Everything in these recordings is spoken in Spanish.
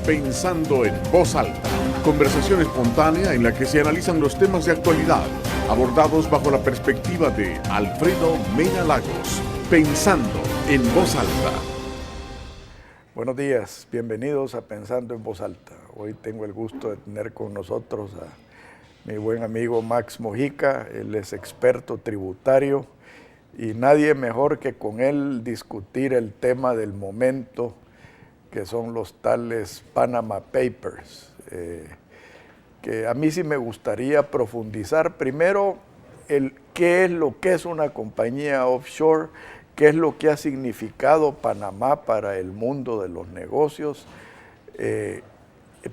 Pensando en Voz Alta, conversación espontánea en la que se analizan los temas de actualidad, abordados bajo la perspectiva de Alfredo Mena Lagos. Pensando en Voz Alta. Buenos días, bienvenidos a Pensando en Voz Alta. Hoy tengo el gusto de tener con nosotros a mi buen amigo Max Mojica. Él es experto tributario y nadie mejor que con él discutir el tema del momento, que son los tales Panama Papers, que a mí sí me gustaría profundizar primero qué es lo que es una compañía offshore, qué es lo que ha significado Panamá para el mundo de los negocios,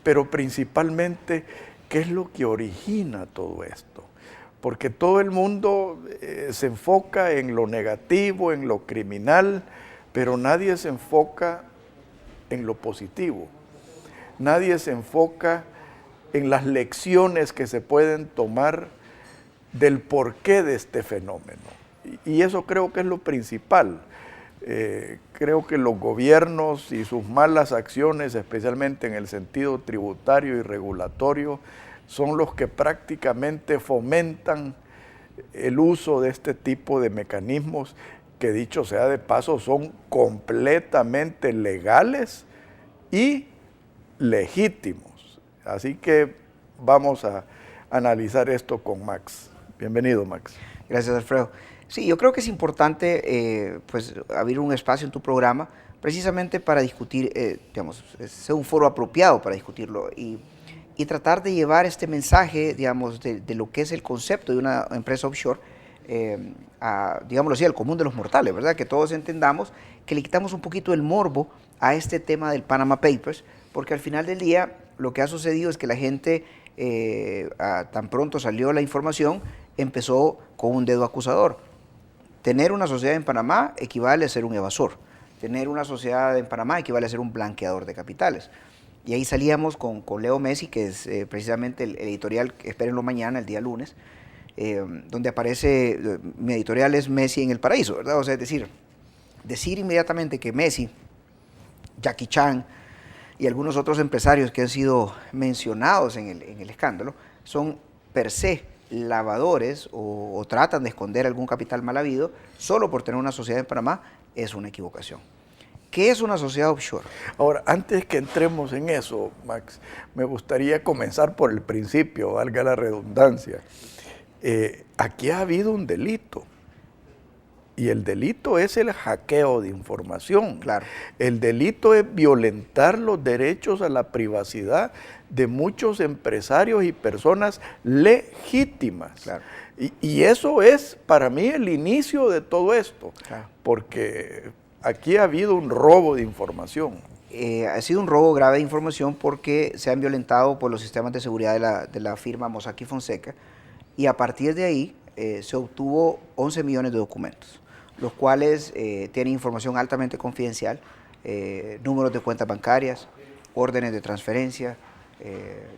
pero principalmente qué es lo que origina todo esto. Porque todo el mundo se enfoca en lo negativo, en lo criminal, pero nadie se enfoca en lo positivo. Nadie se enfoca en las lecciones que se pueden tomar del porqué de este fenómeno. Y eso creo que es lo principal. Creo que los gobiernos y sus malas acciones, especialmente en el sentido tributario y regulatorio, son los que prácticamente fomentan el uso de este tipo de mecanismos que, dicho sea de paso, son completamente legales y legítimos. Así que vamos a analizar esto con Max. Bienvenido, Max. Gracias, Alfredo. Sí, yo creo que es importante pues, abrir un espacio en tu programa precisamente para discutir, digamos, sea un foro apropiado para discutirlo y tratar de llevar este mensaje, digamos, de lo que es el concepto de una empresa offshore a, digámoslo así, al común de los mortales, ¿verdad? Que todos entendamos que le quitamos un poquito el morbo a este tema del Panama Papers, porque al final del día lo que ha sucedido es que la gente, tan pronto salió la información, empezó con un dedo acusador. Tener una sociedad en Panamá equivale a ser un evasor. Tener una sociedad en Panamá equivale a ser un blanqueador de capitales. Y ahí salíamos con Leo Messi, que es precisamente el editorial, espérenlo mañana, el día lunes, donde aparece, mi editorial es Messi en el paraíso, ¿verdad? O sea, es decir inmediatamente que Messi, Jackie Chan y algunos otros empresarios que han sido mencionados en el escándalo son per se lavadores o tratan de esconder algún capital mal habido solo por tener una sociedad en Panamá, es una equivocación. ¿Qué es una sociedad offshore? Ahora, antes que entremos en eso, Max, me gustaría comenzar por el principio, valga la redundancia. Aquí ha habido un delito. Y el delito es el hackeo de información. Claro. El delito es violentar los derechos a la privacidad de muchos empresarios y personas legítimas. Claro. Y eso es para mí el inicio de todo esto. Claro. Porque aquí ha habido un robo de información. Ha sido un robo grave de información porque se han violentado por los sistemas de seguridad de la firma Mossack Fonseca, y a partir de ahí se obtuvo 11 millones de documentos, los cuales tienen información altamente confidencial, números de cuentas bancarias, órdenes de transferencia,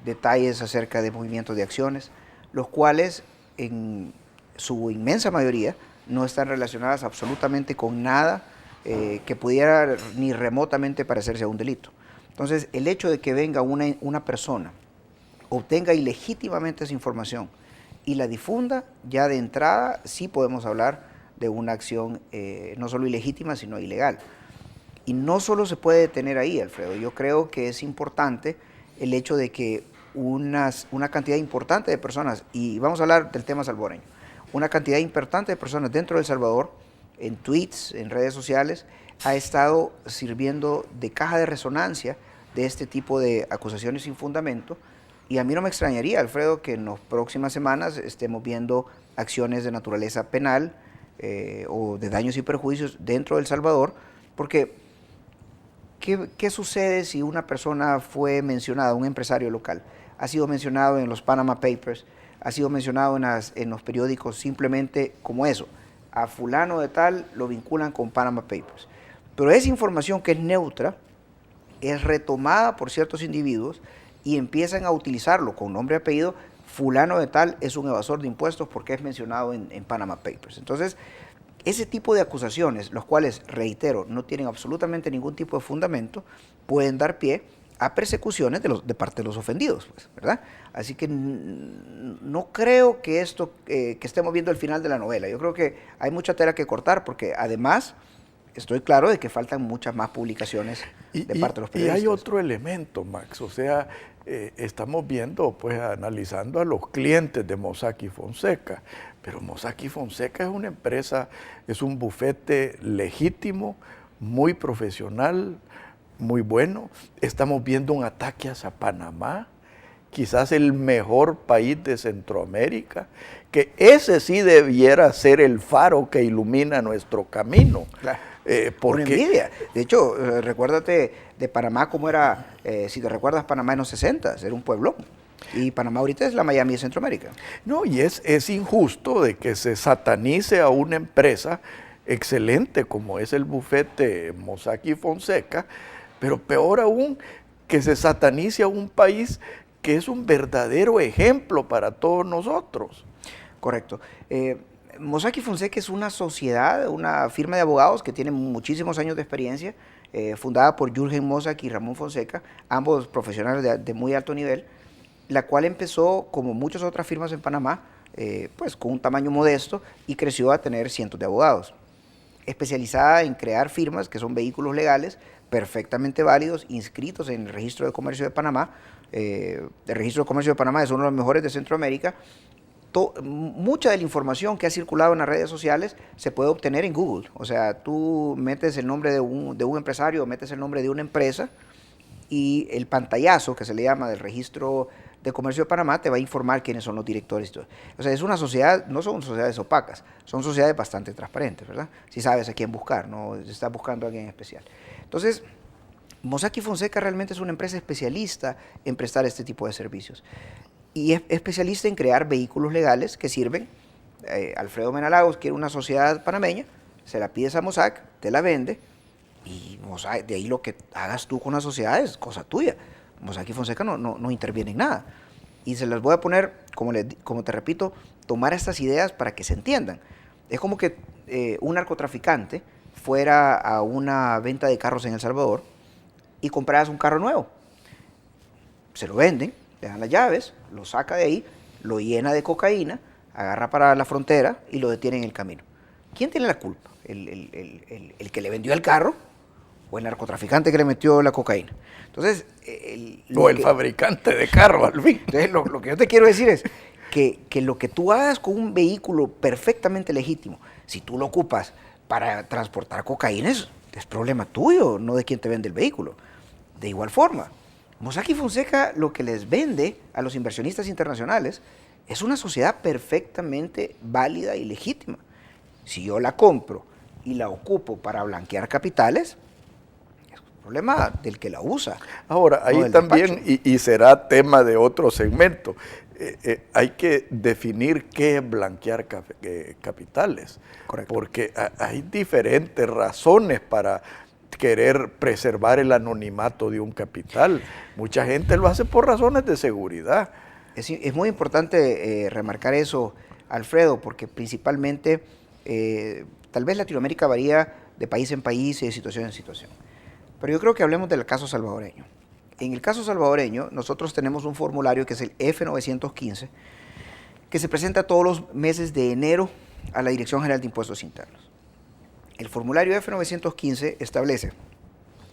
detalles acerca de movimientos de acciones, los cuales en su inmensa mayoría no están relacionadas absolutamente con nada que pudiera ni remotamente parecerse a un delito. Entonces, el hecho de que venga una persona, obtenga ilegítimamente esa información y la difunda, ya de entrada sí podemos hablar de una acción no solo ilegítima, sino ilegal. Y no solo se puede detener ahí, Alfredo. Yo creo que es importante el hecho de que una cantidad importante de personas, y vamos a hablar del tema salvadoreño, una cantidad importante de personas dentro de El Salvador, en tweets, en redes sociales, ha estado sirviendo de caja de resonancia de este tipo de acusaciones sin fundamento. Y a mí no me extrañaría, Alfredo, que en las próximas semanas estemos viendo acciones de naturaleza penal o de daños y perjuicios dentro de El Salvador, porque ¿qué sucede si una persona fue mencionada, un empresario local, ha sido mencionado en los Panama Papers, ha sido mencionado en los periódicos simplemente como eso? A fulano de tal lo vinculan con Panama Papers. Pero esa información que es neutra es retomada por ciertos individuos y empiezan a utilizarlo con nombre y apellido. Fulano de tal es un evasor de impuestos porque es mencionado en Panama Papers. Entonces, ese tipo de acusaciones, los cuales, reitero, no tienen absolutamente ningún tipo de fundamento, pueden dar pie a persecuciones de parte de los ofendidos, pues, ¿verdad? Así que no creo que esto, que estemos viendo el final de la novela. Yo creo que hay mucha tela que cortar, porque además estoy claro de que faltan muchas más publicaciones de parte de los periodistas. Y hay otro elemento, Max, o sea, estamos viendo, pues analizando a los clientes de Mossack y Fonseca, pero Mossack y Fonseca es una empresa, es un bufete legítimo, muy profesional, muy bueno. Estamos viendo un ataque hacia Panamá, quizás el mejor país de Centroamérica, que ese sí debiera ser el faro que ilumina nuestro camino. Claro. Porque una envidia. De hecho, recuérdate de Panamá cómo era, si te recuerdas, Panamá en los 60, era un pueblo. Y Panamá ahorita es la Miami de Centroamérica. No, y es injusto de que se satanice a una empresa excelente como es el bufete Mossack y Fonseca, pero peor aún que se satanice a un país que es un verdadero ejemplo para todos nosotros. Correcto. Mossack y Fonseca es una sociedad, una firma de abogados que tiene muchísimos años de experiencia, fundada por Jürgen Mossack y Ramón Fonseca, ambos profesionales de muy alto nivel, la cual empezó, como muchas otras firmas en Panamá, pues con un tamaño modesto y creció a tener cientos de abogados. Especializada en crear firmas que son vehículos legales perfectamente válidos, inscritos en el Registro de Comercio de Panamá. El Registro de Comercio de Panamá es uno de los mejores de Centroamérica. Mucha de la información que ha circulado en las redes sociales se puede obtener en Google. O sea, tú metes el nombre de un empresario, metes el nombre de una empresa y el pantallazo, que se le llama, del Registro de Comercio de Panamá, te va a informar quiénes son los directores y todo. O sea, es una sociedad, no son sociedades opacas, son sociedades bastante transparentes, ¿verdad? Si sabes a quién buscar, no estás buscando a alguien especial. Entonces, Mossack y Fonseca realmente es una empresa especialista en prestar este tipo de servicios. Y es especialista en crear vehículos legales que sirven. Alfredo Mena Lagos quiere una sociedad panameña, se la pides a Mossack, te la vende, y Mossack, de ahí lo que hagas tú con la sociedad es cosa tuya. Mossack y Fonseca no interviene en nada. Y se las voy a poner, como te repito, tomar estas ideas para que se entiendan. Es como que un narcotraficante fuera a una venta de carros en El Salvador y compraras un carro nuevo. Se lo venden, le dan las llaves, lo saca de ahí, lo llena de cocaína, agarra para la frontera y lo detiene en el camino. ¿Quién tiene la culpa? ¿El que le vendió el carro o el narcotraficante que le metió la cocaína? Entonces, el fabricante de carro, al fin. Entonces, lo que yo te quiero decir es que lo que tú hagas con un vehículo perfectamente legítimo, si tú lo ocupas para transportar cocaína, es problema tuyo, no de quien te vende el vehículo. De igual forma, Mossack y Fonseca lo que les vende a los inversionistas internacionales es una sociedad perfectamente válida y legítima. Si yo la compro y la ocupo para blanquear capitales, es un problema del que la usa. Ahora, ahí también, y será tema de otro segmento, hay que definir qué es blanquear capitales. Correcto. Porque hay diferentes razones para querer preservar el anonimato de un capital. Mucha gente lo hace por razones de seguridad. Es muy importante remarcar eso, Alfredo, porque principalmente tal vez Latinoamérica varía de país en país y de situación en situación. Pero yo creo que hablemos del caso salvadoreño. En el caso salvadoreño, nosotros tenemos un formulario que es el F915, que se presenta todos los meses de enero a la Dirección General de Impuestos Internos. El formulario F915 establece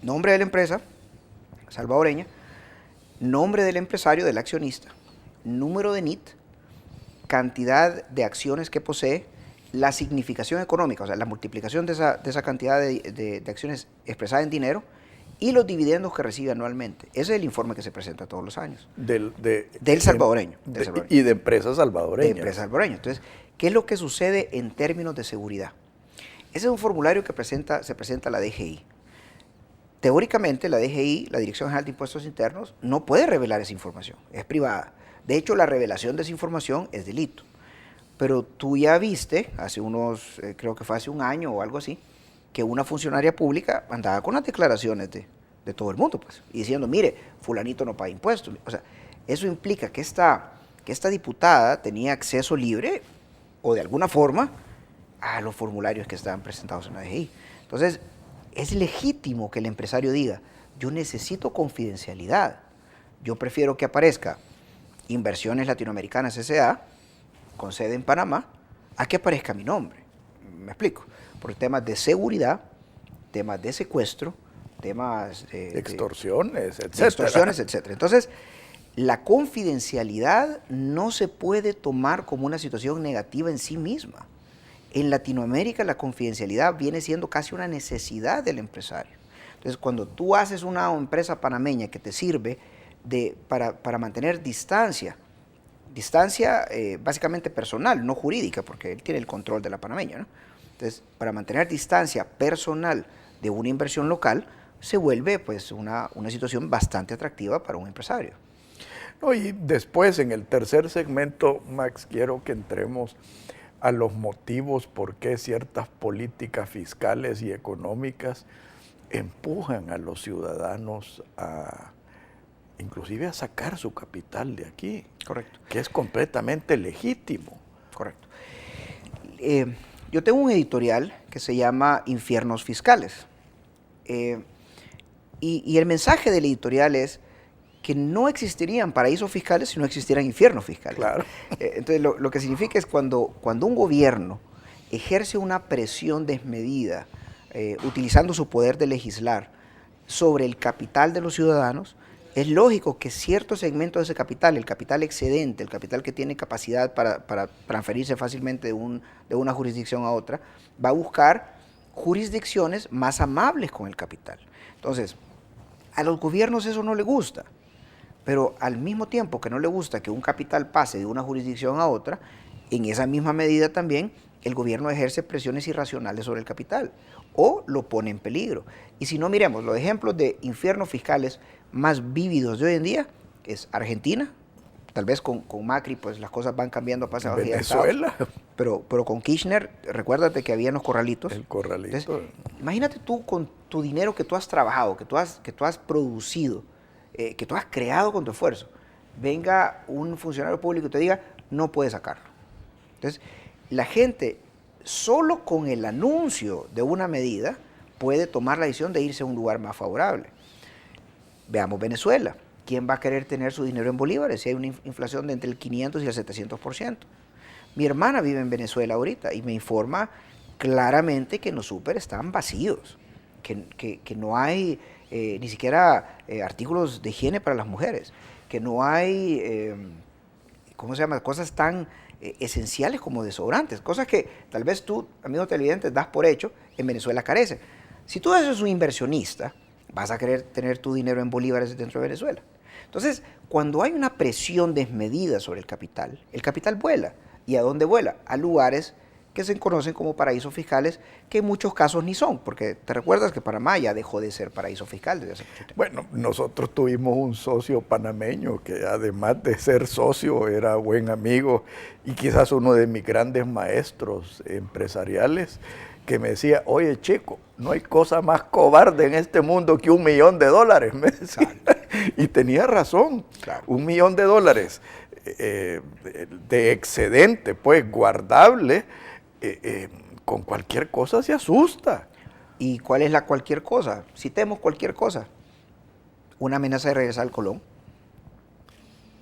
nombre de la empresa salvadoreña, nombre del empresario, del accionista, número de NIT, cantidad de acciones que posee, la significación económica, o sea, la multiplicación de esa cantidad de acciones expresada en dinero, y los dividendos que recibe anualmente. Ese es el informe que se presenta todos los años. Del salvadoreño. Y de empresas salvadoreñas. De empresas salvadoreñas. Entonces, ¿qué es lo que sucede en términos de seguridad? Ese es un formulario que se presenta a la DGI. Teóricamente, la DGI, la Dirección General de Impuestos Internos, no puede revelar esa información. Es privada. De hecho, la revelación de esa información es delito. Pero tú ya viste, creo que fue hace un año o algo así, que una funcionaria pública andaba con las declaraciones de todo el mundo, pues, y diciendo, mire, fulanito no paga impuestos. O sea, eso implica que esta diputada tenía acceso libre, o de alguna forma, a los formularios que estaban presentados en la DGI. Entonces, es legítimo que el empresario diga, yo necesito confidencialidad. Yo prefiero que aparezca Inversiones Latinoamericanas S.A., con sede en Panamá, a que aparezca mi nombre. ¿Me explico? Por temas de seguridad, temas de secuestro, temas de extorsiones, etcétera. De extorsiones, etcétera. Entonces, la confidencialidad no se puede tomar como una situación negativa en sí misma. En Latinoamérica la confidencialidad viene siendo casi una necesidad del empresario. Entonces, cuando tú haces una empresa panameña que te sirve para mantener distancia básicamente personal, no jurídica, porque él tiene el control de la panameña, ¿no? Entonces, para mantener distancia personal de una inversión local, se vuelve pues una situación bastante atractiva para un empresario. No, y después, en el tercer segmento, Max, quiero que entremos a los motivos por qué ciertas políticas fiscales y económicas empujan a los ciudadanos inclusive a sacar su capital de aquí. Correcto. Que es completamente legítimo. Correcto. Yo tengo un editorial que se llama Infiernos Fiscales. Y el mensaje del editorial es que no existirían paraísos fiscales si no existieran infiernos fiscales. Claro. Entonces, lo que significa es cuando un gobierno ejerce una presión desmedida, utilizando su poder de legislar sobre el capital de los ciudadanos, es lógico que cierto segmento de ese capital, el capital excedente, el capital que tiene capacidad para transferirse fácilmente de una jurisdicción a otra, va a buscar jurisdicciones más amables con el capital. Entonces, a los gobiernos eso no le gusta, pero al mismo tiempo que no le gusta que un capital pase de una jurisdicción a otra, en esa misma medida también el gobierno ejerce presiones irracionales sobre el capital o lo pone en peligro. Y si no, miremos, los ejemplos de infiernos fiscales más vívidos de hoy en día es Argentina, tal vez con Macri pues las cosas van cambiando a pasos agigantados. Venezuela. Pero con Kirchner, recuérdate que había los corralitos. El corralito. Entonces, imagínate tú con tu dinero que tú has trabajado, que tú has producido, que tú has creado con tu esfuerzo, venga un funcionario público y te diga, no puedes sacarlo. Entonces, la gente, solo con el anuncio de una medida, puede tomar la decisión de irse a un lugar más favorable. Veamos Venezuela. ¿Quién va a querer tener su dinero en bolívares si hay una inflación de entre el 500 y el 700%? Mi hermana vive en Venezuela ahorita y me informa claramente que los súper están vacíos, que no hay ni siquiera artículos de higiene para las mujeres, que no hay, ¿cómo se llama?, cosas tan esenciales como desodorantes, cosas que tal vez tú, amigo televidente, das por hecho, en Venezuela carecen. Si tú eres un inversionista, vas a querer tener tu dinero en bolívares dentro de Venezuela. Entonces, cuando hay una presión desmedida sobre el capital vuela. ¿Y a dónde vuela? A lugares que se conocen como paraísos fiscales, que en muchos casos ni son, porque te recuerdas que Panamá ya dejó de ser paraíso fiscal desde hace mucho tiempo. Bueno, nosotros tuvimos un socio panameño que además de ser socio era buen amigo y quizás uno de mis grandes maestros empresariales, que me decía, oye chico, no hay cosa más cobarde en este mundo que $1 millón, me decía. Y tenía razón, claro. $1 millón de excedente, pues guardable, con cualquier cosa se asusta. ¿Y cuál es la cualquier cosa? Citemos cualquier cosa. Una amenaza de regresar al Colón.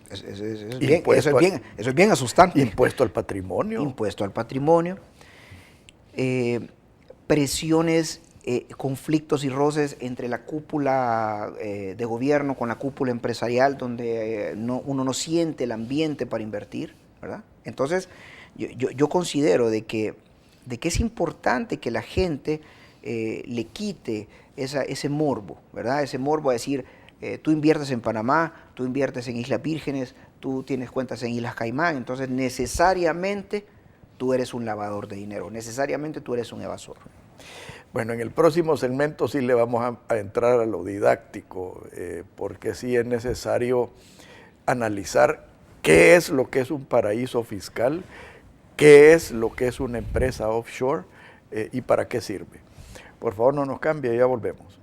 Eso es bien asustante. Impuesto al patrimonio. Impuesto al patrimonio. Presiones, conflictos y roces entre la cúpula de gobierno con la cúpula empresarial, donde uno no siente el ambiente para invertir, ¿verdad? Entonces, yo considero de que es importante que la gente le quite ese morbo, ¿verdad? Ese morbo a decir, tú inviertes en Panamá, tú inviertes en Islas Vírgenes, tú tienes cuentas en Islas Caimán, entonces necesariamente tú eres un lavador de dinero, necesariamente tú eres un evasor. Bueno, en el próximo segmento sí le vamos a entrar a lo didáctico, porque sí es necesario analizar qué es lo que es un paraíso fiscal, qué es lo que es una empresa offshore y para qué sirve. Por favor, no nos cambie, ya volvemos.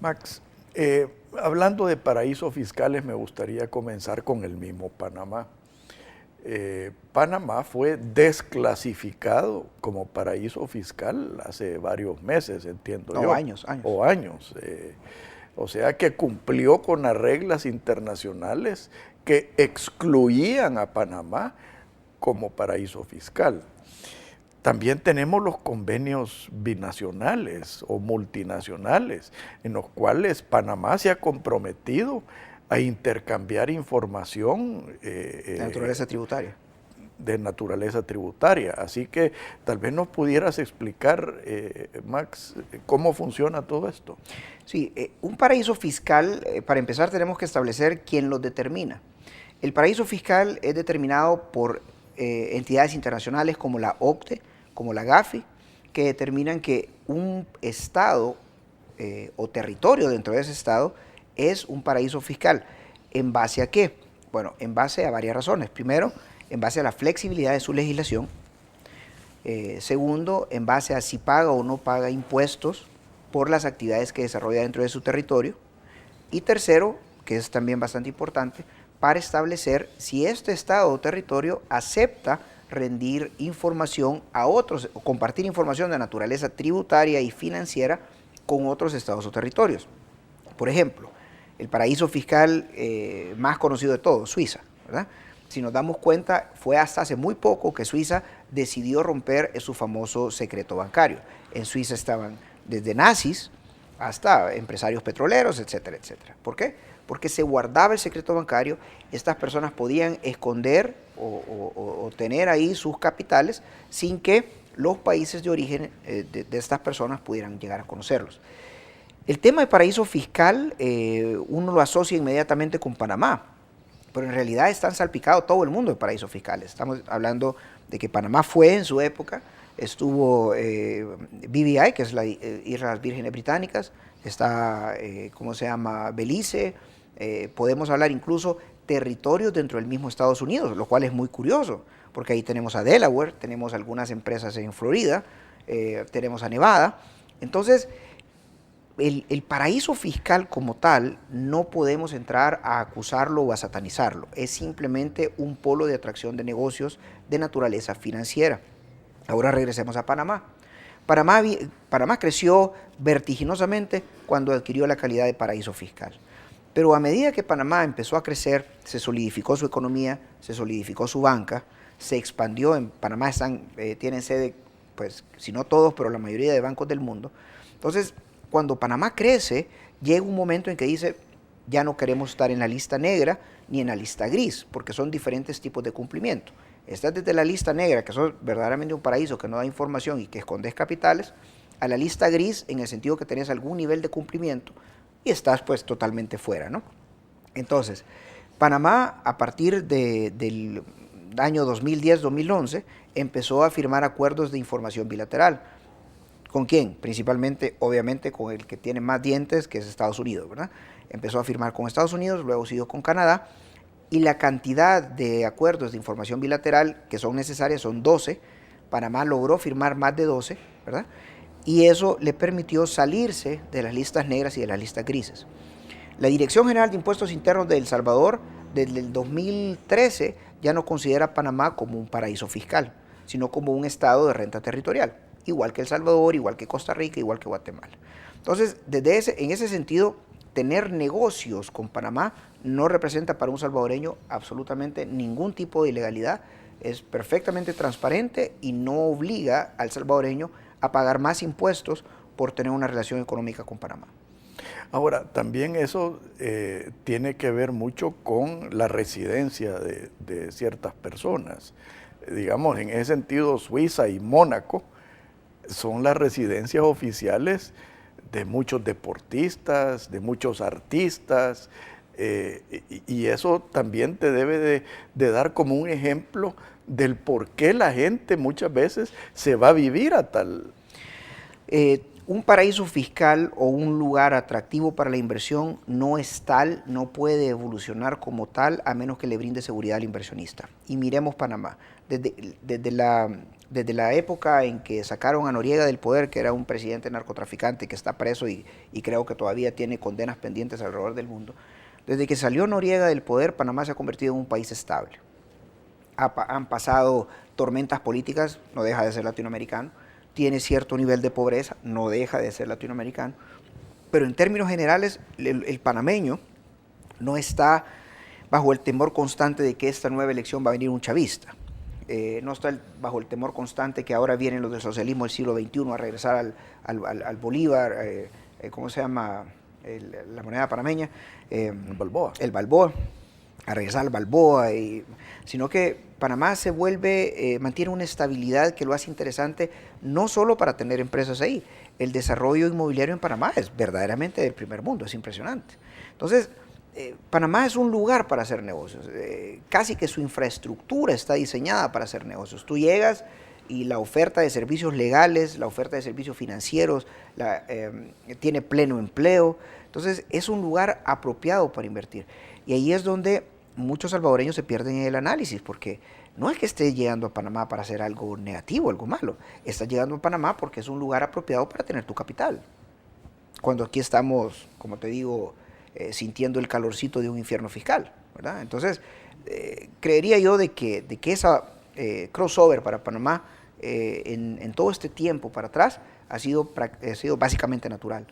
Max, hablando de paraísos fiscales, me gustaría comenzar con el mismo Panamá. Panamá fue desclasificado como paraíso fiscal hace varios meses, entiendo yo. Años. O años. O sea que cumplió con las reglas internacionales que excluían a Panamá como paraíso fiscal. También tenemos los convenios binacionales o multinacionales, en los cuales Panamá se ha comprometido a intercambiar información De naturaleza tributaria. de naturaleza tributaria. Así que tal vez nos pudieras explicar, Max, cómo funciona todo esto. Sí, un paraíso fiscal, para empezar tenemos que establecer quién lo determina. El paraíso fiscal es determinado por entidades internacionales como la OCDE, como la GAFI, que determinan que un estado o territorio dentro de ese estado es un paraíso fiscal. ¿En base a qué? Bueno, en base a varias razones. Primero, en base a la flexibilidad de su legislación. Segundo, en base a si paga o no paga impuestos por las actividades que desarrolla dentro de su territorio. Y tercero, que es también bastante importante, para establecer si este estado o territorio acepta rendir información a otros, o compartir información de naturaleza tributaria y financiera con otros estados o territorios. Por ejemplo, el paraíso fiscal más conocido de todos, Suiza, ¿verdad? Si nos damos cuenta, fue hasta hace muy poco que Suiza decidió romper su famoso secreto bancario. En Suiza estaban desde nazis hasta empresarios petroleros, etcétera, etcétera. ¿Por qué? Porque se guardaba el secreto bancario, estas personas podían esconder o tener ahí sus capitales sin que los países de origen de estas personas pudieran llegar a conocerlos. El tema de paraíso fiscal, uno lo asocia inmediatamente con Panamá, pero en realidad están salpicados todo el mundo de paraísos fiscales. Estamos hablando de que Panamá fue en su época, estuvo BVI, que es las Islas Vírgenes Británicas, está, ¿cómo se llama?, Belice, podemos hablar incluso territorios dentro del mismo Estados Unidos, lo cual es muy curioso, porque ahí tenemos a Delaware, tenemos algunas empresas en Florida, tenemos a Nevada. Entonces, el paraíso fiscal como tal no podemos entrar a acusarlo o a satanizarlo, es simplemente un polo de atracción de negocios de naturaleza financiera. Ahora regresemos a Panamá. Panamá creció vertiginosamente cuando adquirió la calidad de paraíso fiscal. Pero a medida que Panamá empezó a crecer, se solidificó su economía, se solidificó su banca, se expandió. En Panamá tienen sede, pues, si no todos, pero la mayoría de bancos del mundo. Entonces, cuando Panamá crece, llega un momento en que dice, ya no queremos estar en la lista negra ni en la lista gris, porque son diferentes tipos de cumplimiento. Estás desde la lista negra, que son verdaderamente un paraíso que no da información y que escondes capitales, a la lista gris en el sentido que tenés algún nivel de cumplimiento y estás pues totalmente fuera, ¿no? Entonces, Panamá a partir del año 2010-2011 empezó a firmar acuerdos de información bilateral. ¿Con quién? Principalmente, obviamente, con el que tiene más dientes, que es Estados Unidos, ¿verdad? Empezó a firmar con Estados Unidos, luego siguió con Canadá, y la cantidad de acuerdos de información bilateral que son necesarias son 12. Panamá logró firmar más de 12, ¿verdad? Y eso le permitió salirse de las listas negras y de las listas grises. La Dirección General de Impuestos Internos de El Salvador, desde el 2013, ya no considera a Panamá como un paraíso fiscal, sino como un estado de renta territorial, igual que El Salvador, igual que Costa Rica, igual que Guatemala. Entonces, en ese sentido, tener negocios con Panamá no representa para un salvadoreño absolutamente ningún tipo de ilegalidad, es perfectamente transparente y no obliga al salvadoreño a pagar más impuestos por tener una relación económica con Panamá. Ahora, también eso tiene que ver mucho con la residencia de ciertas personas. Digamos, en ese sentido, Suiza y Mónaco son las residencias oficiales de muchos deportistas, de muchos artistas, y eso también te debe de dar como un ejemplo del por qué la gente muchas veces se va a vivir a tal. Un paraíso fiscal o un lugar atractivo para la inversión no es tal, no puede evolucionar como tal a menos que le brinde seguridad al inversionista. Y miremos Panamá. Desde la desde la época en que sacaron a Noriega del poder, que era un presidente narcotraficante que está preso y creo que todavía tiene condenas pendientes alrededor del mundo, desde que salió Noriega del poder, Panamá se ha convertido en un país estable. Han pasado tormentas políticas, no deja de ser latinoamericano, tiene cierto nivel de pobreza, no deja de ser latinoamericano, pero en términos generales el panameño no está bajo el temor constante de que esta nueva elección va a venir un chavista. No está bajo el temor constante que ahora vienen los del socialismo del siglo XXI a regresar al Bolívar, ¿cómo se llama? La moneda panameña. El Balboa. El Balboa, a regresar al Balboa, sino que Panamá se vuelve, mantiene una estabilidad que lo hace interesante, no solo para tener empresas ahí. El desarrollo inmobiliario en Panamá es verdaderamente del primer mundo, es impresionante. Entonces, Panamá es un lugar para hacer negocios, casi que su infraestructura está diseñada para hacer negocios. Tú llegas y la oferta de servicios legales, la oferta de servicios financieros, tiene pleno empleo, entonces es un lugar apropiado para invertir. Y ahí es donde muchos salvadoreños se pierden en el análisis, porque no es que estés llegando a Panamá para hacer algo negativo, algo malo, estás llegando a Panamá porque es un lugar apropiado para tener tu capital. Cuando aquí estamos, como te digo, sintiendo el calorcito de un infierno fiscal, ¿verdad? Entonces, creería yo de que esa crossover para Panamá en todo este tiempo para atrás ha sido básicamente natural.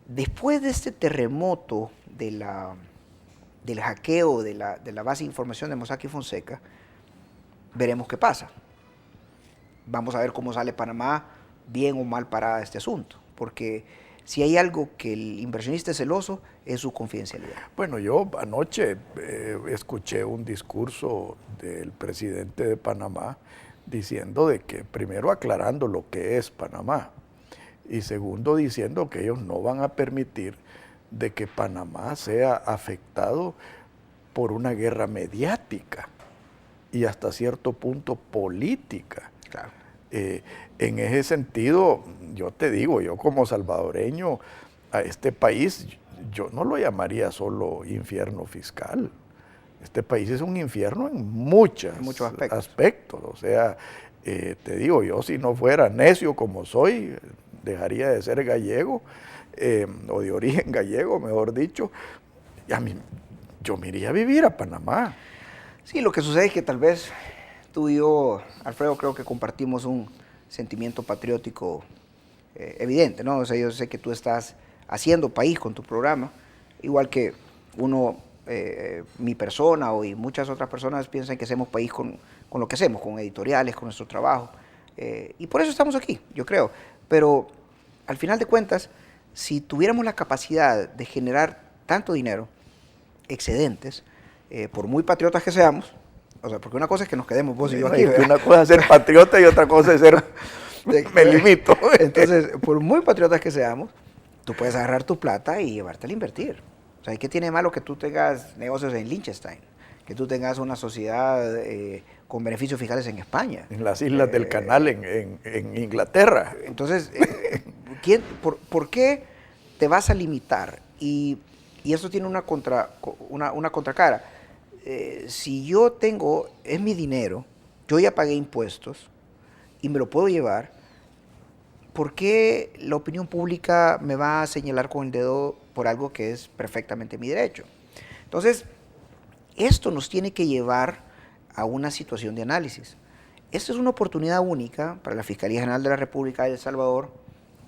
Después de este terremoto del hackeo de la base de información de Mossack Fonseca, veremos qué pasa. Vamos a ver cómo sale Panamá bien o mal parada este asunto, porque si hay algo que el inversionista es celoso, es su confidencialidad. Bueno, yo anoche escuché un discurso del presidente de Panamá diciendo de que, primero aclarando lo que es Panamá, y segundo diciendo que ellos no van a permitir de que Panamá sea afectado por una guerra mediática y hasta cierto punto política. Claro. En ese sentido, yo te digo, yo como salvadoreño, a este país, yo no lo llamaría solo infierno fiscal. Este país es un infierno en muchos aspectos. O sea, te digo, yo si no fuera necio como soy, dejaría de ser gallego, o de origen gallego, mejor dicho, yo me iría a vivir a Panamá. Sí, lo que sucede es que tal vez tú y yo, Alfredo, creo que compartimos un sentimiento patriótico evidente, ¿no? O sea, yo sé que tú estás haciendo país con tu programa, igual que mi persona y muchas otras personas piensan que hacemos país con lo que hacemos, con editoriales, con nuestro trabajo. Y por eso estamos aquí, yo creo. Pero al final de cuentas, si tuviéramos la capacidad de generar tanto dinero, excedentes, por muy patriotas que seamos, o sea, porque una cosa es que nos quedemos vos y yo aquí. Una cosa es ser patriota y otra cosa es ser... me limito. Entonces, por muy patriotas que seamos, tú puedes agarrar tu plata y llevártela a invertir. O sea, ¿qué tiene de malo que tú tengas negocios en Liechtenstein? Que tú tengas una sociedad con beneficios fiscales en España. En las islas del Canal, en Inglaterra. Entonces, ¿por qué te vas a limitar? Y eso tiene una contracara. Si yo tengo, es mi dinero, yo ya pagué impuestos y me lo puedo llevar, ¿por qué la opinión pública me va a señalar con el dedo por algo que es perfectamente mi derecho? Entonces, esto nos tiene que llevar a una situación de análisis. Esta es una oportunidad única para la Fiscalía General de la República de El Salvador,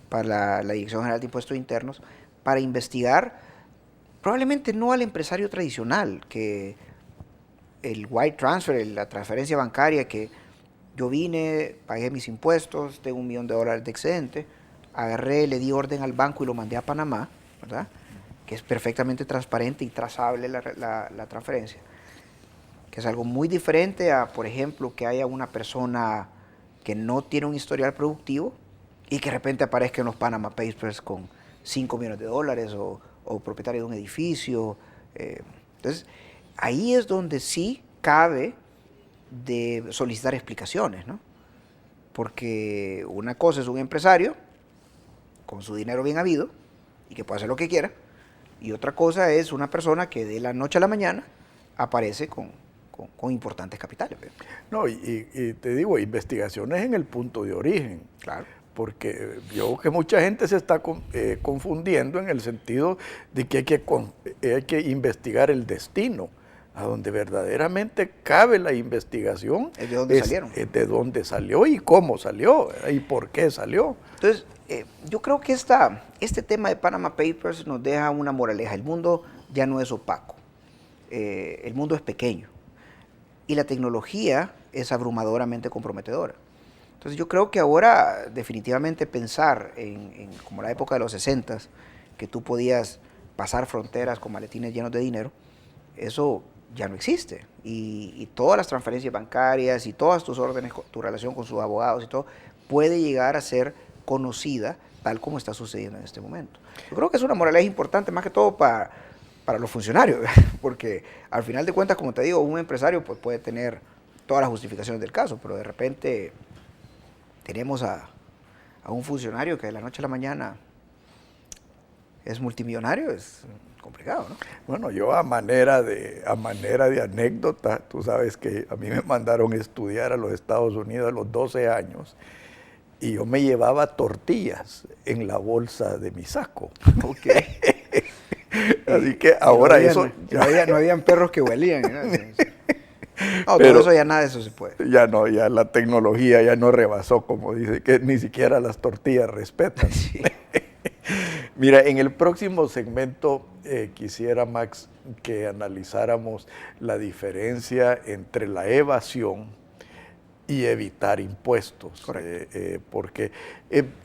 para la Dirección General de Impuestos Internos, para investigar probablemente no al empresario tradicional, que el wire transfer, la transferencia bancaria, que yo vine, pagué mis impuestos, tengo $1 millón de excedente, agarré, le di orden al banco y lo mandé a Panamá, ¿verdad? Que es perfectamente transparente y trazable la transferencia, que es algo muy diferente a, por ejemplo, que haya una persona que no tiene un historial productivo y que de repente aparezca en los Panama Papers con $5 millones o propietario de un edificio. Entonces, ahí es donde sí cabe de solicitar explicaciones, ¿no? Porque una cosa es un empresario con su dinero bien habido y que puede hacer lo que quiera, y otra cosa es una persona que de la noche a la mañana aparece con con importantes capitales. No, y te digo, investigaciones en el punto de origen. Claro. Porque yo creo que mucha gente se está confundiendo en el sentido de que hay que investigar el destino. A donde verdaderamente cabe la investigación es de dónde salieron. Es de dónde salió y cómo salió y por qué salió. Entonces, yo creo que este tema de Panama Papers nos deja una moraleja. El mundo ya no es opaco, el mundo es pequeño y la tecnología es abrumadoramente comprometedora. Entonces yo creo que ahora definitivamente pensar en como la época de los 60s, que tú podías pasar fronteras con maletines llenos de dinero, eso ya no existe. Y todas las transferencias bancarias y todas tus órdenes, tu relación con sus abogados y todo, puede llegar a ser conocida tal como está sucediendo en este momento. Yo creo que es una moraleja importante, más que todo para los funcionarios, porque al final de cuentas, como te digo, un empresario pues, puede tener todas las justificaciones del caso, pero de repente tenemos a un funcionario que de la noche a la mañana es multimillonario, es complicado, ¿no? Bueno, yo a manera de anécdota, tú sabes que a mí me mandaron estudiar a los Estados Unidos a los 12 años y yo me llevaba tortillas en la bolsa de mi saco. Ok. Así que ahora eso... No habían perros que huelían, ¿no? No, pero todo eso ya nada de eso se puede. Ya no, ya la tecnología ya no rebasó, como dice, que ni siquiera las tortillas respetan. Sí. Mira, en el próximo segmento quisiera, Max, que analizáramos la diferencia entre la evasión y evitar impuestos. Porque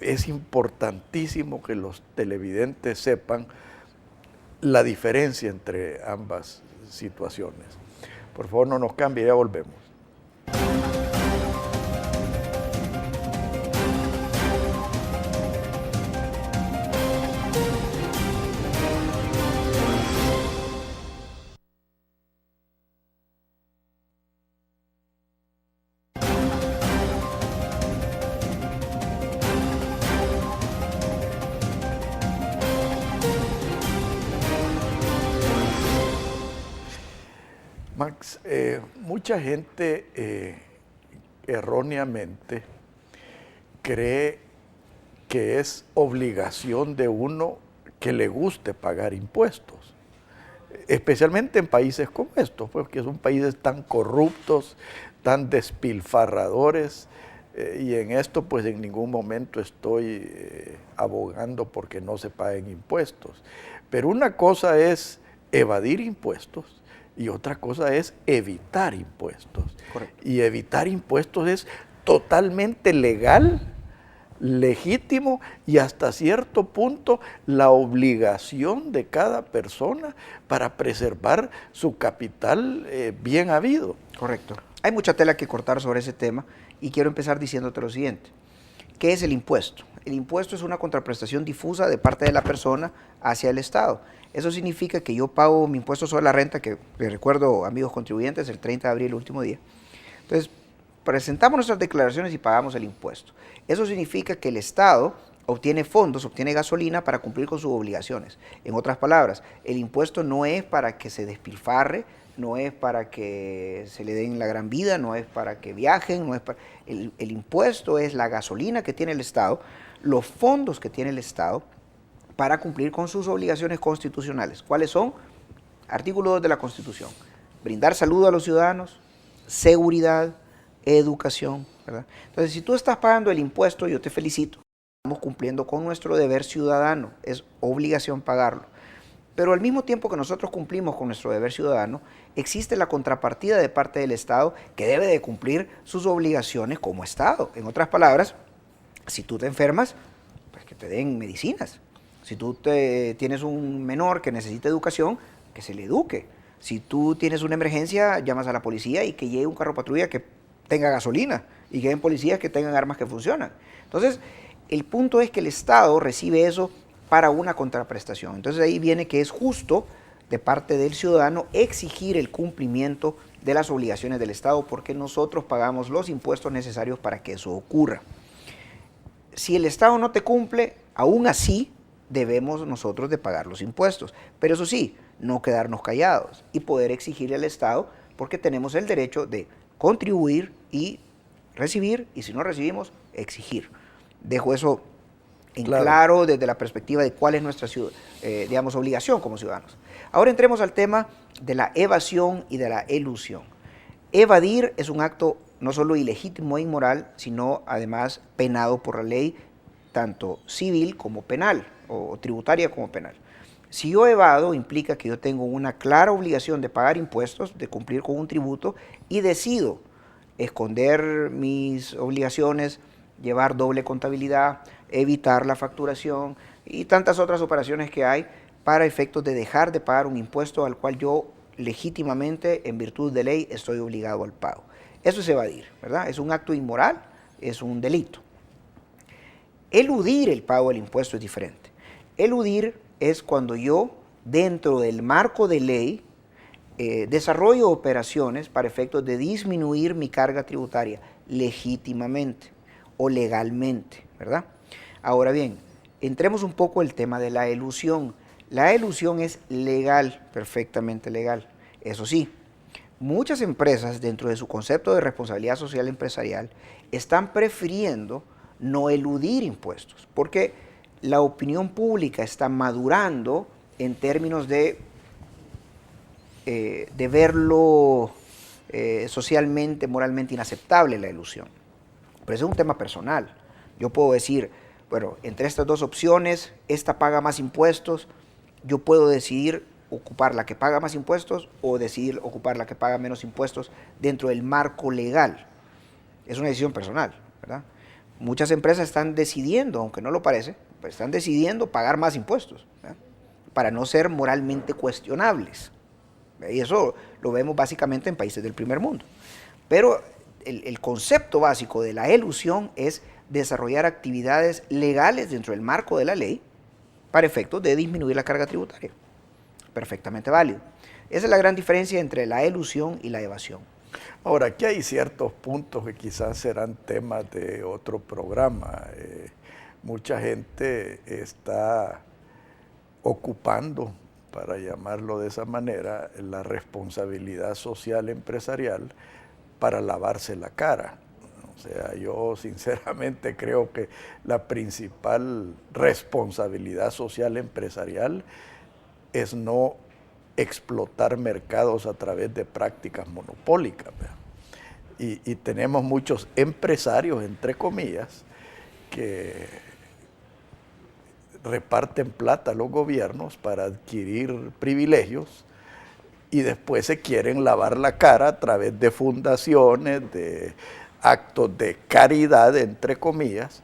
es importantísimo que los televidentes sepan la diferencia entre ambas situaciones. Por favor, no nos cambie, ya volvemos. Max, mucha gente erróneamente cree que es obligación de uno que le guste pagar impuestos, especialmente en países como estos, pues, que son países tan corruptos, tan despilfarradores, y en esto pues en ningún momento estoy abogando porque no se paguen impuestos. Pero una cosa es evadir impuestos y otra cosa es evitar impuestos. Correcto. Y evitar impuestos es totalmente legal, legítimo y hasta cierto punto la obligación de cada persona para preservar su capital bien habido. Correcto. Hay mucha tela que cortar sobre ese tema y quiero empezar diciéndote lo siguiente. ¿Qué es el impuesto? El impuesto es una contraprestación difusa de parte de la persona hacia el Estado. Eso significa que yo pago mi impuesto sobre la renta, que les recuerdo, amigos contribuyentes, el 30 de abril, el último día. Entonces, presentamos nuestras declaraciones y pagamos el impuesto. Eso significa que el Estado obtiene fondos, obtiene gasolina para cumplir con sus obligaciones. En otras palabras, el impuesto no es para que se despilfarre, no es para que se le den la gran vida, no es para que viajen, no es para... El impuesto es la gasolina que tiene el Estado, los fondos que tiene el Estado para cumplir con sus obligaciones constitucionales. ¿Cuáles son? Artículo 2 de la Constitución. Brindar salud a los ciudadanos, seguridad, educación, ¿verdad? Entonces, si tú estás pagando el impuesto, yo te felicito. Estamos cumpliendo con nuestro deber ciudadano, es obligación pagarlo. Pero al mismo tiempo que nosotros cumplimos con nuestro deber ciudadano, existe la contrapartida de parte del Estado que debe de cumplir sus obligaciones como Estado. En otras palabras, si tú te enfermas, pues que te den medicinas. Si tú tienes un menor que necesita educación, que se le eduque. Si tú tienes una emergencia, llamas a la policía y que llegue un carro patrulla que tenga gasolina y que den policías que tengan armas que funcionan. Entonces, el punto es que el Estado recibe eso para una contraprestación. Entonces ahí viene que es justo de parte del ciudadano exigir el cumplimiento de las obligaciones del Estado porque nosotros pagamos los impuestos necesarios para que eso ocurra. Si el Estado no te cumple, aún así debemos nosotros de pagar los impuestos. Pero eso sí, no quedarnos callados y poder exigirle al Estado porque tenemos el derecho de contribuir y recibir, y si no recibimos, exigir. Dejo eso en claro desde la perspectiva de cuál es nuestra digamos, obligación como ciudadanos. Ahora entremos al tema de la evasión y de la elusión. Evadir es un acto no solo ilegítimo e inmoral, sino además penado por la ley, tanto civil como penal, o tributaria como penal. Si yo evado, implica que yo tengo una clara obligación de pagar impuestos, de cumplir con un tributo, y decido esconder mis obligaciones, llevar doble contabilidad, evitar la facturación y tantas otras operaciones que hay para efectos de dejar de pagar un impuesto al cual yo legítimamente, en virtud de ley, estoy obligado al pago. Eso es evadir, ¿verdad? Es un acto inmoral, es un delito. Eludir el pago del impuesto es diferente. Eludir es cuando yo, dentro del marco de ley, desarrollo operaciones para efectos de disminuir mi carga tributaria legítimamente o legalmente, ¿verdad? Ahora bien, entremos un poco en el tema de la elusión. La elusión es legal, perfectamente legal. Eso sí, muchas empresas dentro de su concepto de responsabilidad social empresarial están prefiriendo no eludir impuestos, porque la opinión pública está madurando en términos de verlo socialmente, moralmente inaceptable la elusión. Pero eso es un tema personal. Yo puedo decir, bueno, entre estas dos opciones, esta paga más impuestos, yo puedo decidir ocupar la que paga más impuestos o decidir ocupar la que paga menos impuestos dentro del marco legal. Es una decisión personal, ¿verdad? Muchas empresas están decidiendo, aunque no lo parece, pues están decidiendo pagar más impuestos, ¿verdad? Para no ser moralmente cuestionables. Y eso lo vemos básicamente en países del primer mundo. Pero el concepto básico de la elusión es desarrollar actividades legales dentro del marco de la ley para efectos de disminuir la carga tributaria. Perfectamente válido. Esa es la gran diferencia entre la elusión y la evasión. Ahora, aquí hay ciertos puntos que quizás serán temas de otro programa. Mucha gente está ocupando, para llamarlo de esa manera, la responsabilidad social empresarial para lavarse la cara. O sea, yo sinceramente creo que la principal responsabilidad social empresarial es no explotar mercados a través de prácticas monopólicas. Y tenemos muchos empresarios, entre comillas, que reparten plata a los gobiernos para adquirir privilegios y después se quieren lavar la cara a través de fundaciones, de actos de caridad, entre comillas,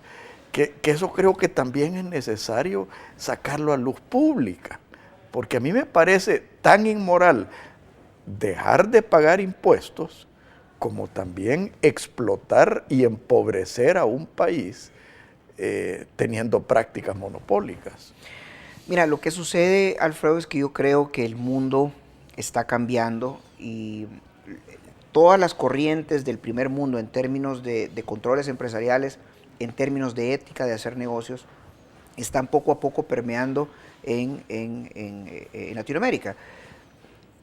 que eso creo que también es necesario sacarlo a luz pública, porque a mí me parece tan inmoral dejar de pagar impuestos como también explotar y empobrecer a un país teniendo prácticas monopólicas. Mira, lo que sucede, Alfredo, es que yo creo que el mundo está cambiando y todas las corrientes del primer mundo en términos de controles empresariales, en términos de ética de hacer negocios, están poco a poco permeando en Latinoamérica.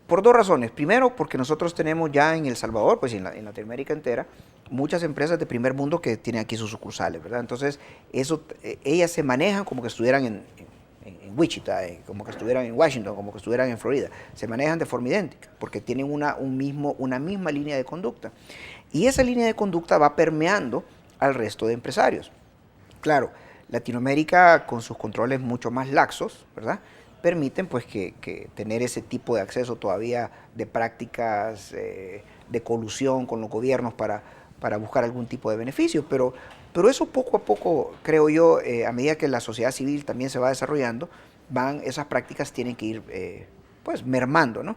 Por dos razones. Primero, porque nosotros tenemos ya en El Salvador, pues en Latinoamérica entera, muchas empresas de primer mundo que tienen aquí sus sucursales, ¿verdad? Entonces, ellas se manejan como que estuvieran en Wichita, como que estuvieran en Washington, como que estuvieran en Florida. Se manejan de forma idéntica, porque tienen una misma línea de conducta. Y esa línea de conducta va permeando al resto de empresarios. Claro, Latinoamérica, con sus controles mucho más laxos, ¿verdad?, permiten pues que tener ese tipo de acceso todavía de prácticas de colusión con los gobiernos para buscar algún tipo de beneficio, pero eso poco a poco, creo yo, a medida que la sociedad civil también se va desarrollando, esas prácticas tienen que ir pues mermando, ¿no?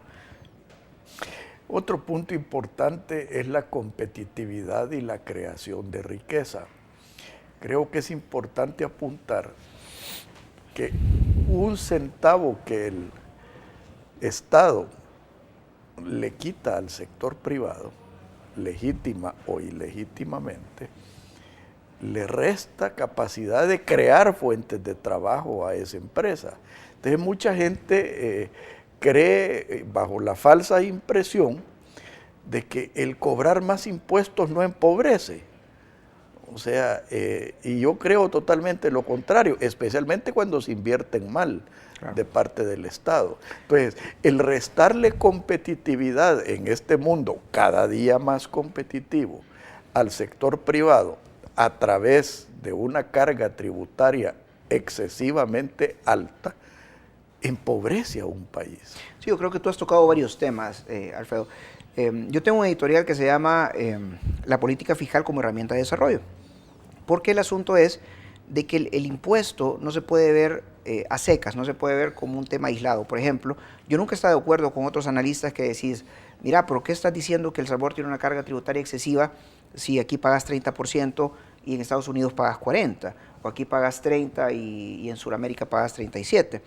Otro punto importante es la competitividad y la creación de riqueza. Creo que es importante apuntar que un centavo que el Estado le quita al sector privado, legítima o ilegítimamente, le resta capacidad de crear fuentes de trabajo a esa empresa. Entonces mucha gente cree, bajo la falsa impresión de que el cobrar más impuestos no empobrece. O sea, y yo creo totalmente lo contrario, especialmente cuando se invierten mal de parte del Estado. Entonces, el restarle competitividad en este mundo cada día más competitivo al sector privado a través de una carga tributaria excesivamente alta, empobrece a un país. Sí, yo creo que tú has tocado varios temas, Alfredo. Yo tengo un editorial que se llama La política fiscal como herramienta de desarrollo, porque el asunto es de que el impuesto no se puede ver a secas, no se puede ver como un tema aislado. Por ejemplo, yo nunca he estado de acuerdo con otros analistas que decís, mira, ¿por qué estás diciendo que El Salvador tiene una carga tributaria excesiva si aquí pagas 30% y en Estados Unidos pagas 40%, o aquí pagas 30% y en Sudamérica pagas 37%?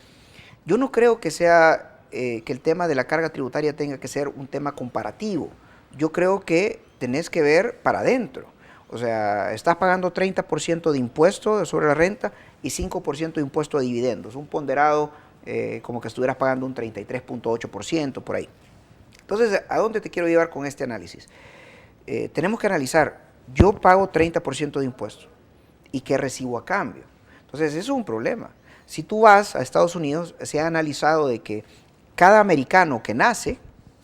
Yo no creo que sea que el tema de la carga tributaria tenga que ser un tema comparativo. Yo creo que tenés que ver para adentro. O sea, estás pagando 30% de impuesto sobre la renta y 5% de impuesto a dividendos, un ponderado como que estuvieras pagando un 33.8% por ahí. Entonces, ¿a dónde te quiero llevar con este análisis? Tenemos que analizar, yo pago 30% de impuestos y ¿qué recibo a cambio? Entonces, eso es un problema. Si tú vas a Estados Unidos, se ha analizado de que cada americano que nace,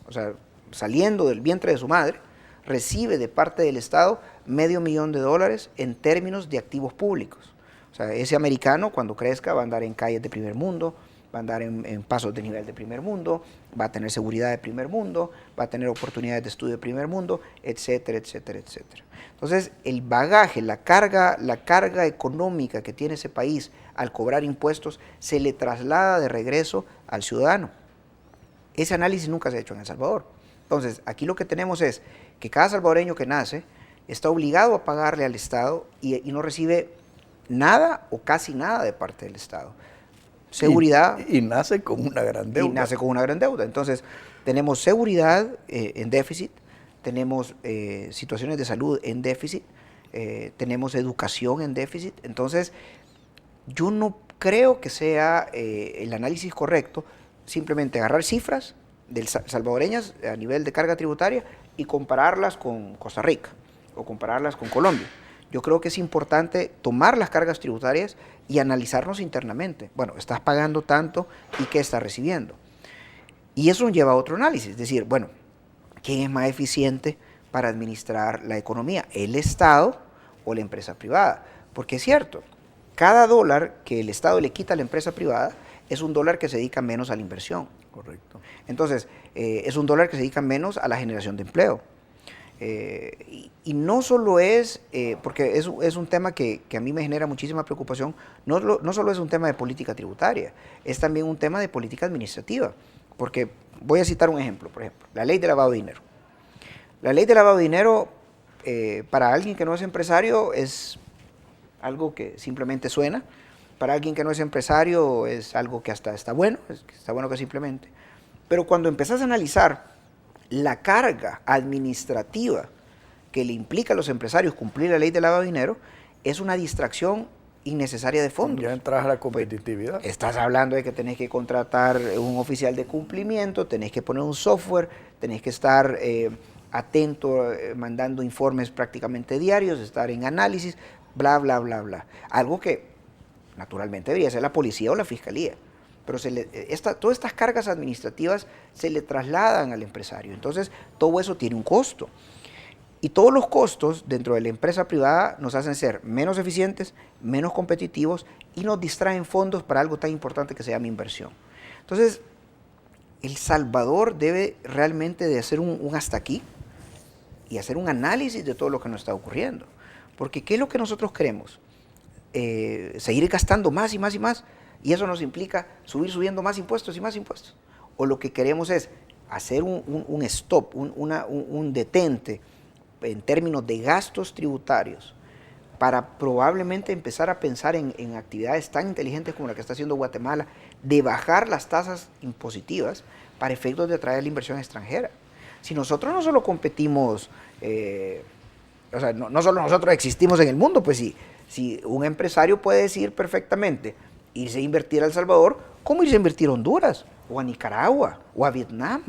o sea, saliendo del vientre de su madre, recibe de parte del Estado $500,000 en términos de activos públicos. O sea, ese americano cuando crezca va a andar en calles de primer mundo, va a andar en pasos de nivel de primer mundo, va a tener seguridad de primer mundo, va a tener oportunidades de estudio de primer mundo, etcétera, etcétera, etcétera. Entonces, el bagaje, la carga económica que tiene ese país al cobrar impuestos se le traslada de regreso al ciudadano. Ese análisis nunca se ha hecho en El Salvador. Entonces, aquí lo que tenemos es que cada salvadoreño que nace está obligado a pagarle al Estado y no recibe nada o casi nada de parte del Estado. Seguridad. Y nace con una gran deuda. Y nace con una gran deuda. Entonces, tenemos seguridad en déficit, tenemos situaciones de salud en déficit, tenemos educación en déficit. Entonces, yo no creo que sea el análisis correcto simplemente agarrar cifras salvadoreñas a nivel de carga tributaria y compararlas con Costa Rica o compararlas con Colombia. Yo creo que es importante tomar las cargas tributarias y analizarnos internamente. Bueno, estás pagando tanto y ¿qué estás recibiendo? Y eso nos lleva a otro análisis, es decir, bueno, ¿quién es más eficiente para administrar la economía? ¿El Estado o la empresa privada? Porque es cierto, cada dólar que el Estado le quita a la empresa privada es un dólar que se dedica menos a la inversión. Correcto. Entonces, es un dólar que se dedica menos a la generación de empleo. Y no solo es, porque es un tema que a mí me genera muchísima preocupación, no solo es un tema de política tributaria, es también un tema de política administrativa. Porque voy a citar un ejemplo, por ejemplo, la ley de lavado de dinero. La ley de lavado de dinero, para alguien que no es empresario, es algo que simplemente suena. Para alguien que no es empresario, es algo que hasta está bueno que simplemente. Pero cuando empezás a analizar la carga administrativa que le implica a los empresarios cumplir la ley de lavado de dinero, es una distracción innecesaria de fondos. Ya entras a la competitividad. Estás hablando de que tenés que contratar un oficial de cumplimiento, tenés que poner un software, tenés que estar atento, mandando informes prácticamente diarios, estar en análisis, bla, bla, bla, bla. Algo que naturalmente debería ser la policía o la fiscalía. Pero todas estas cargas administrativas se le trasladan al empresario. Entonces, todo eso tiene un costo. Y todos los costos dentro de la empresa privada nos hacen ser menos eficientes, menos competitivos y nos distraen fondos para algo tan importante que se llama inversión. Entonces, El Salvador debe realmente de hacer un hasta aquí y hacer un análisis de todo lo que nos está ocurriendo. Porque ¿qué es lo que nosotros queremos? Seguir gastando más y más y más, y eso nos implica subiendo más impuestos y más impuestos. O lo que queremos es hacer un stop, un detente en términos de gastos tributarios para probablemente empezar a pensar en actividades tan inteligentes como la que está haciendo Guatemala, de bajar las tasas impositivas para efectos de atraer la inversión extranjera. Si nosotros no solo competimos, o sea, no solo nosotros existimos en el mundo, pues si un empresario puede decir perfectamente irse a invertir a El Salvador, ¿cómo irse a invertir a Honduras, o a Nicaragua, o a Vietnam?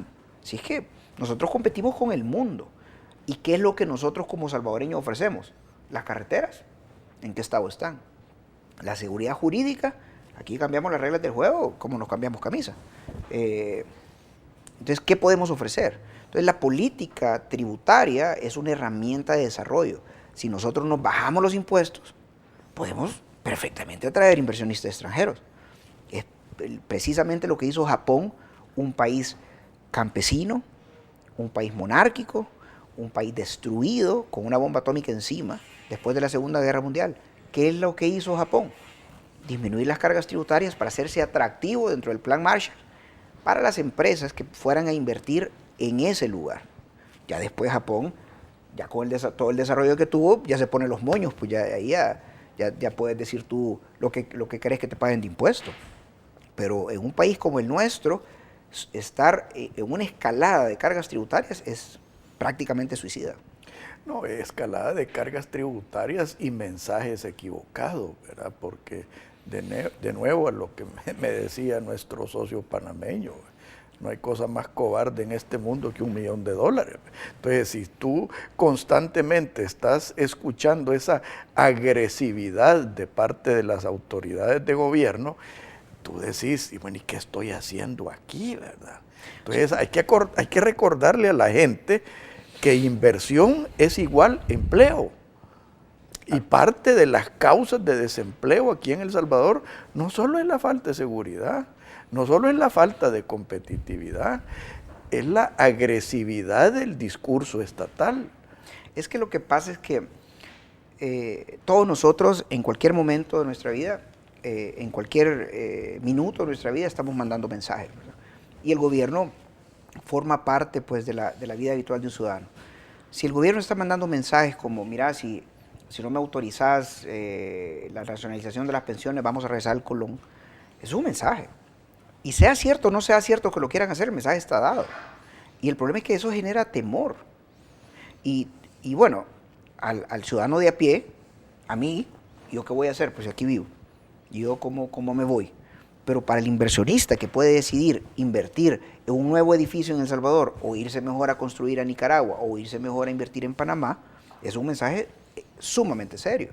Si es que nosotros competimos con el mundo. ¿Y qué es lo que nosotros como salvadoreños ofrecemos? Las carreteras. ¿En qué estado están? La seguridad jurídica. Aquí cambiamos las reglas del juego como nos cambiamos camisa. Entonces, ¿qué podemos ofrecer? Entonces, la política tributaria es una herramienta de desarrollo. Si nosotros nos bajamos los impuestos, podemos perfectamente atraer inversionistas extranjeros. Es precisamente lo que hizo Japón, un país campesino, un país monárquico, un país destruido con una bomba atómica encima después de la Segunda Guerra Mundial. ¿Qué es lo que hizo Japón? Disminuir las cargas tributarias para hacerse atractivo dentro del Plan Marshall para las empresas que fueran a invertir en ese lugar. Ya después Japón, ya con todo el desarrollo que tuvo, ya se pone los moños, pues ya puedes decir tú lo que crees que te paguen de impuestos. Pero en un país como el nuestro, estar en una escalada de cargas tributarias es prácticamente suicida. No, escalada de cargas tributarias y mensajes equivocados, ¿verdad? Porque de nuevo a lo que me decía nuestro socio panameño, no hay cosa más cobarde en este mundo que $1 millón. Entonces, si tú constantemente estás escuchando esa agresividad de parte de las autoridades de gobierno, tú decís, y bueno, ¿y qué estoy haciendo aquí, verdad? Entonces, hay que recordarle a la gente que inversión es igual empleo. Y parte de las causas de desempleo aquí en El Salvador no solo es la falta de seguridad, no solo es la falta de competitividad, es la agresividad del discurso estatal. Es que lo que pasa es que todos nosotros en cualquier momento de nuestra vida, en cualquier minuto de nuestra vida estamos mandando mensajes, ¿verdad? Y el gobierno forma parte pues de la vida habitual de un ciudadano. Si el gobierno está mandando mensajes como, mira, si no me autorizás la racionalización de las pensiones, vamos a regresar al Colón, es un mensaje. Y sea cierto o no sea cierto que lo quieran hacer, el mensaje está dado. Y el problema es que eso genera temor. Y bueno, al ciudadano de a pie, a mí, ¿yo qué voy a hacer? Pues aquí vivo. ¿Yo cómo me voy? Pero para el inversionista que puede decidir invertir en un nuevo edificio en El Salvador, o irse mejor a construir a Nicaragua, o irse mejor a invertir en Panamá, es un mensaje sumamente serio.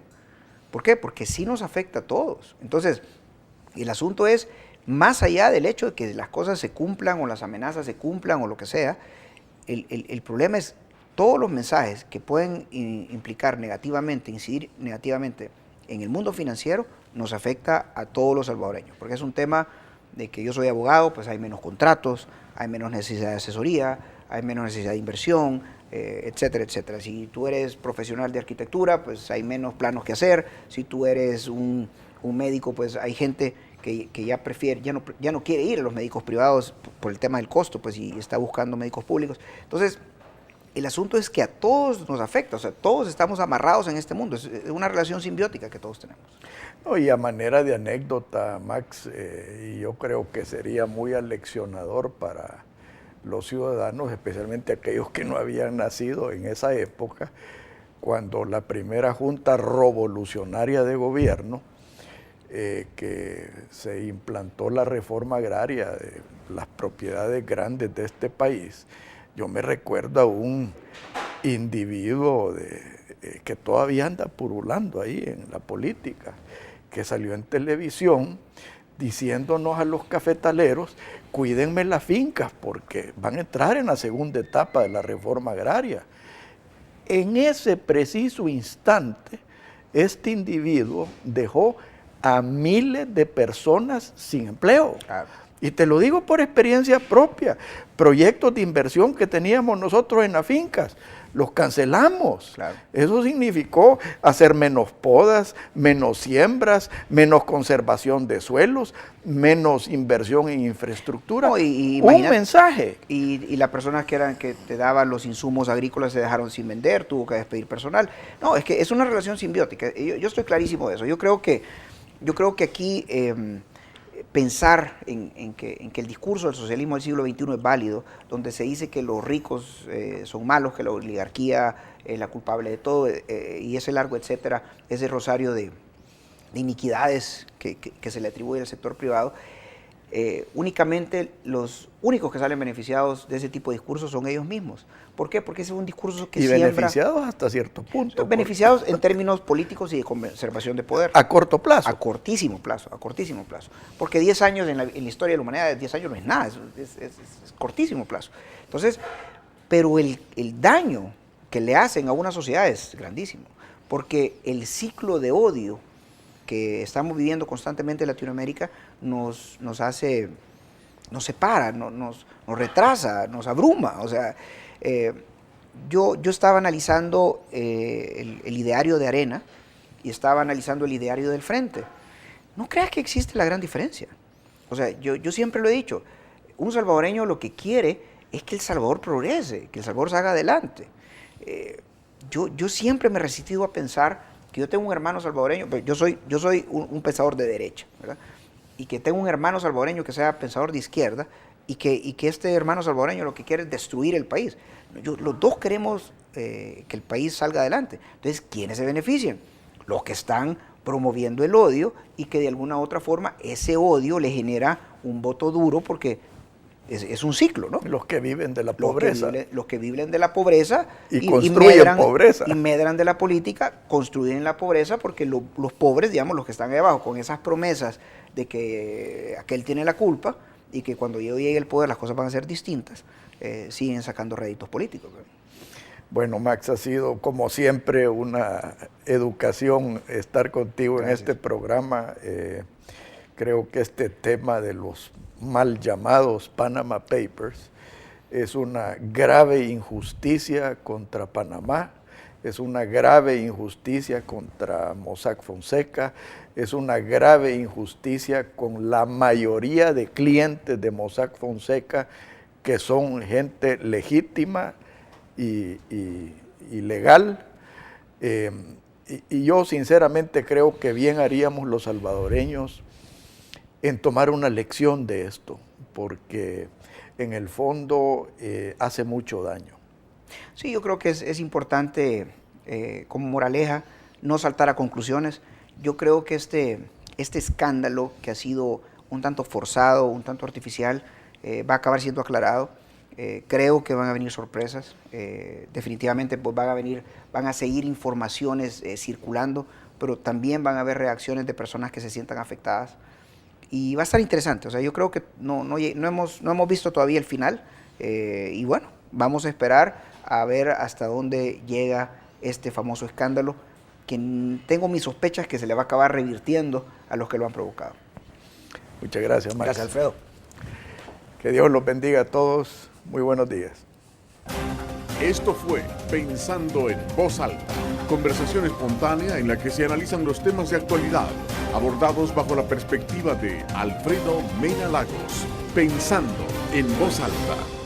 ¿Por qué? Porque sí nos afecta a todos. Entonces, el asunto es, más allá del hecho de que las cosas se cumplan, o las amenazas se cumplan, o lo que sea, el problema es todos los mensajes que pueden implicar negativamente, incidir negativamente en el mundo financiero, nos afecta a todos los salvadoreños, porque es un tema de que yo soy abogado, pues hay menos contratos, hay menos necesidad de asesoría, hay menos necesidad de inversión, etcétera, etcétera. Si tú eres profesional de arquitectura, pues hay menos planos que hacer. Si tú eres un médico, pues hay gente que ya prefiere, ya no quiere ir a los médicos privados por el tema del costo, pues y está buscando médicos públicos. Entonces, el asunto es que a todos nos afecta, o sea, todos estamos amarrados en este mundo, es una relación simbiótica que todos tenemos. No, y a manera de anécdota, Max, y yo creo que sería muy aleccionador para los ciudadanos, especialmente aquellos que no habían nacido en esa época, cuando la primera junta revolucionaria de gobierno, que se implantó la reforma agraria de las propiedades grandes de este país. Yo me recuerdo a un individuo que todavía anda purulando ahí en la política, que salió en televisión diciéndonos a los cafetaleros, cuídenme las fincas porque van a entrar en la segunda etapa de la reforma agraria. En ese preciso instante, este individuo dejó a miles de personas sin empleo. Claro. Y te lo digo por experiencia propia. Proyectos de inversión que teníamos nosotros en las fincas, los cancelamos. Claro. Eso significó hacer menos podas, menos siembras, menos conservación de suelos, menos inversión en infraestructura. No, un mensaje. Y las personas que te daban los insumos agrícolas se dejaron sin vender, tuvo que despedir personal. No, es que es una relación simbiótica. Yo estoy clarísimo de eso. Yo creo que aquí pensar en que el discurso del socialismo del siglo XXI es válido, donde se dice que los ricos son malos, que la oligarquía es la culpable de todo, y ese largo etcétera, ese rosario de iniquidades que se le atribuye al sector privado, únicamente los únicos que salen beneficiados de ese tipo de discursos son ellos mismos. ¿Por qué? Porque ese es un discurso que siembra... beneficiados hasta cierto punto. Beneficiados en términos políticos y de conservación de poder. A corto plazo. A cortísimo plazo, a cortísimo plazo. Porque 10 años en la historia de la humanidad, 10 años no es nada, es cortísimo plazo. Entonces, pero el daño que le hacen a una sociedad es grandísimo. Porque el ciclo de odio que estamos viviendo constantemente en Latinoamérica nos hace, nos separa, nos retrasa, nos abruma. O sea, yo estaba analizando el ideario de Arena y estaba analizando el ideario del Frente. No creas que existe la gran diferencia. O sea, yo siempre lo he dicho, un salvadoreño lo que quiere es que El Salvador progrese, que El Salvador salga adelante. Yo siempre me he resistido a pensar que yo tengo un hermano salvadoreño, yo soy un pensador de derecha, ¿verdad? Y que tengo un hermano salvadoreño que sea pensador de izquierda y que este hermano salvadoreño lo que quiere es destruir el país. Los dos queremos que el país salga adelante. Entonces, ¿quiénes se benefician? Los que están promoviendo el odio y que de alguna u otra forma ese odio le genera un voto duro porque es un ciclo, ¿no? Los que viven de la pobreza. Los que viven de la pobreza y construyen medran, pobreza. Y medran de la política, construyen la pobreza porque los pobres, digamos, los que están ahí abajo, con esas promesas de que aquel tiene la culpa y que cuando yo llegue al poder las cosas van a ser distintas, siguen sacando réditos políticos, ¿no? Bueno, Max, ha sido como siempre una educación estar contigo. Gracias. En este programa. Creo que este tema de los mal llamados Panama Papers es una grave injusticia contra Panamá, es una grave injusticia contra Mossack Fonseca, es una grave injusticia con la mayoría de clientes de Mossack Fonseca que son gente legítima y legal. Y yo sinceramente creo que bien haríamos los salvadoreños en tomar una lección de esto, porque en el fondo hace mucho daño. Sí, yo creo que es importante, como moraleja, no saltar a conclusiones. Yo creo que este escándalo, que ha sido un tanto forzado, un tanto artificial, va a acabar siendo aclarado. Creo que van a venir sorpresas. Definitivamente pues, van a seguir informaciones circulando, pero también van a haber reacciones de personas que se sientan afectadas. Y va a estar interesante. O sea, yo creo que no hemos visto todavía el final. Y bueno, vamos a esperar a ver hasta dónde llega este famoso escándalo, que tengo mis sospechas que se le va a acabar revirtiendo a los que lo han provocado. Muchas gracias, Max. Gracias, Alfredo. Que Dios los bendiga a todos. Muy buenos días. Esto fue Pensando en Voz Alta, conversación espontánea en la que se analizan los temas de actualidad, abordados bajo la perspectiva de Alfredo Mena Lagos. Pensando en Voz Alta.